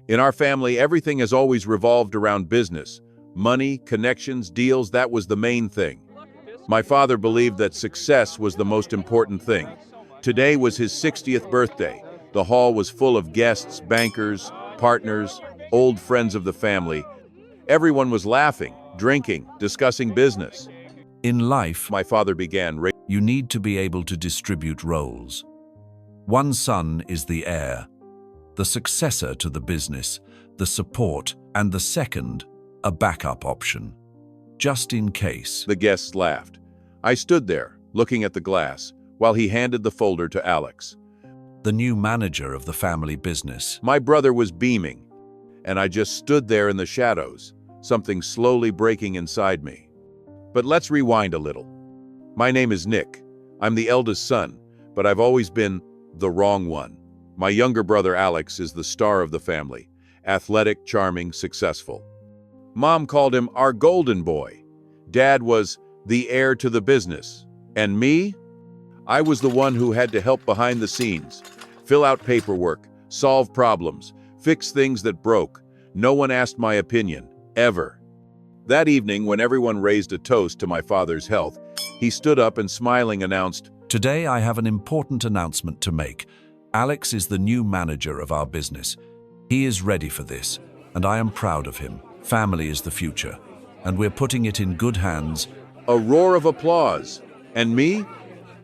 In our family, everything has always revolved around business. Money, connections, deals, that was the main thing. My father believed that success was the most important thing. Today was his 60th birthday. The hall was full of guests, bankers, partners, old friends of the family. Everyone was laughing, drinking, discussing business. In life, My father began, you need to be able to distribute roles. One son is the heir, the successor to the business, the support, and the second, a backup option, just in case. The guests laughed. I stood there, looking at the glass, while he handed the folder to Alex. The new manager of the family business. My brother was beaming, and I just stood there in the shadows, something slowly breaking inside me. But let's rewind a little. My name is Nick. I'm the eldest son, but I've always been the wrong one. My younger brother Alex is the star of the family, athletic, charming, successful. Mom called him our golden boy. Dad was the heir to the business. And me? I was the one who had to help behind the scenes, fill out paperwork, solve problems, fix things that broke. No one asked my opinion, ever. That evening, when everyone raised a toast to my father's health, he stood up and smiling announced, Today I have an important announcement to make. Alex is the new manager of our business. He is ready for this, and I am proud of him. Family is the future, and we're putting it in good hands. A roar of applause. And me?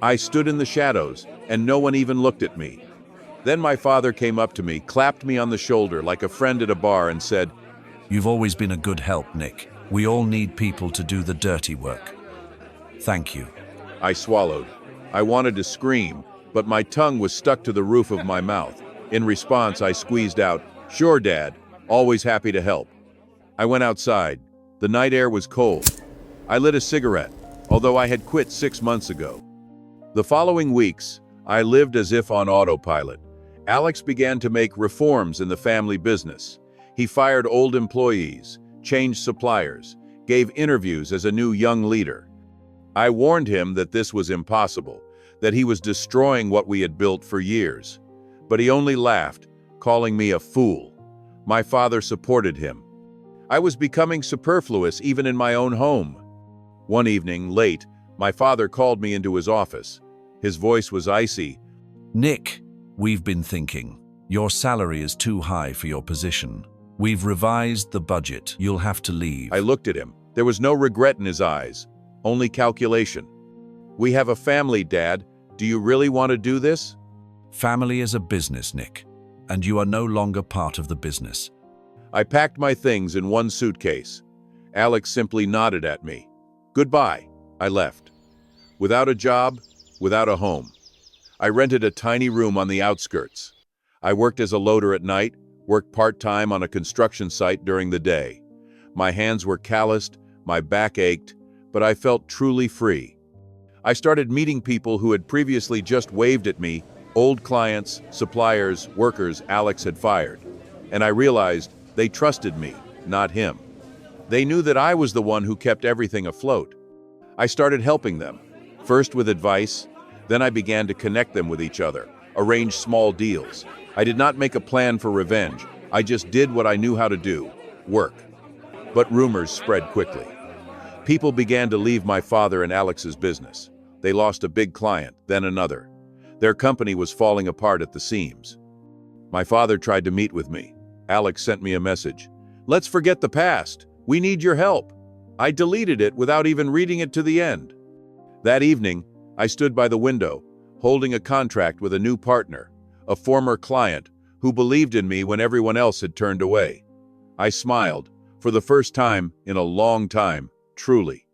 I stood in the shadows, and no one even looked at me. Then my father came up to me, clapped me on the shoulder like a friend at a bar and said, You've always been a good help, Nick. We all need people to do the dirty work. Thank you. I swallowed. I wanted to scream, but my tongue was stuck to the roof of my mouth. In response, I squeezed out, Sure, Dad, always happy to help. I went outside. The night air was cold. I lit a cigarette, although I had quit 6 months ago. The following weeks, I lived as if on autopilot. Alex began to make reforms in the family business. He fired old employees, changed suppliers, gave interviews as a new young leader. I warned him that this was impossible, that he was destroying what we had built for years. But he only laughed, calling me a fool. My father supported him. I was becoming superfluous even in my own home. One evening, late, my father called me into his office. His voice was icy. Nick, we've been thinking. Your salary is too high for your position. We've revised the budget. You'll have to leave. I looked at him. There was no regret in his eyes, only calculation. We have a family, Dad. Do you really want to do this? Family is a business, Nick, and you are no longer part of the business. I packed my things in one suitcase. Alex simply nodded at me. Goodbye. I left. Without a job, without a home. I rented a tiny room on the outskirts. I worked as a loader at night, worked part-time on a construction site during the day. My hands were calloused, my back ached, but I felt truly free. I started meeting people who had previously just waved at me, old clients, suppliers, workers Alex had fired. And I realized they trusted me, not him. They knew that I was the one who kept everything afloat. I started helping them, first with advice, then I began to connect them with each other, arrange small deals. I did not make a plan for revenge. I just did what I knew how to do, work. But rumors spread quickly. People began to leave my father and Alex's business. They lost a big client, then another. Their company was falling apart at the seams. My father tried to meet with me. Alex sent me a message. Let's forget the past. We need your help. I deleted it without even reading it to the end. That evening, I stood by the window, holding a contract with a new partner, a former client who believed in me when everyone else had turned away. I smiled, for the first time in a long time, truly.